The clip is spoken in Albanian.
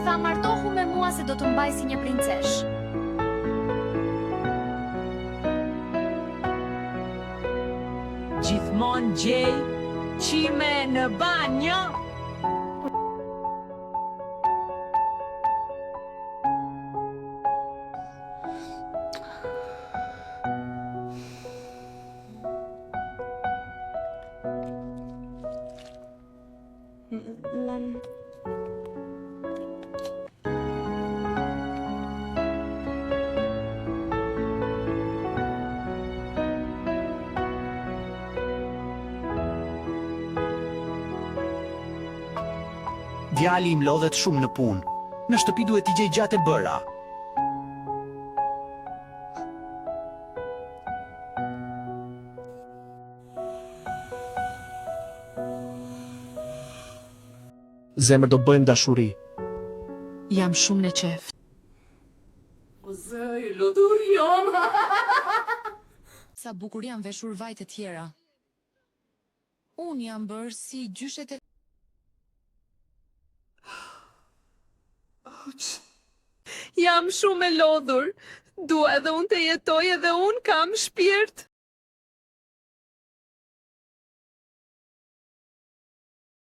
tha martohu me mua se do të mbaj si një princesh. Gjithmonë gjej qime në banjo. Djali im lodhet shumë në punë. Në shtëpi duhet t'i gjej gjatë e bëra. Zemër do bëjmë dashuri. Jam shumë në qef. O zëj, lutur jam. Sa bukur janë veshur vajtë e tjera. Unë jam bërë si gjyshet e... Jam shumë e lodhur. Dua edhe unë të jetoj edhe unë kam shpirt.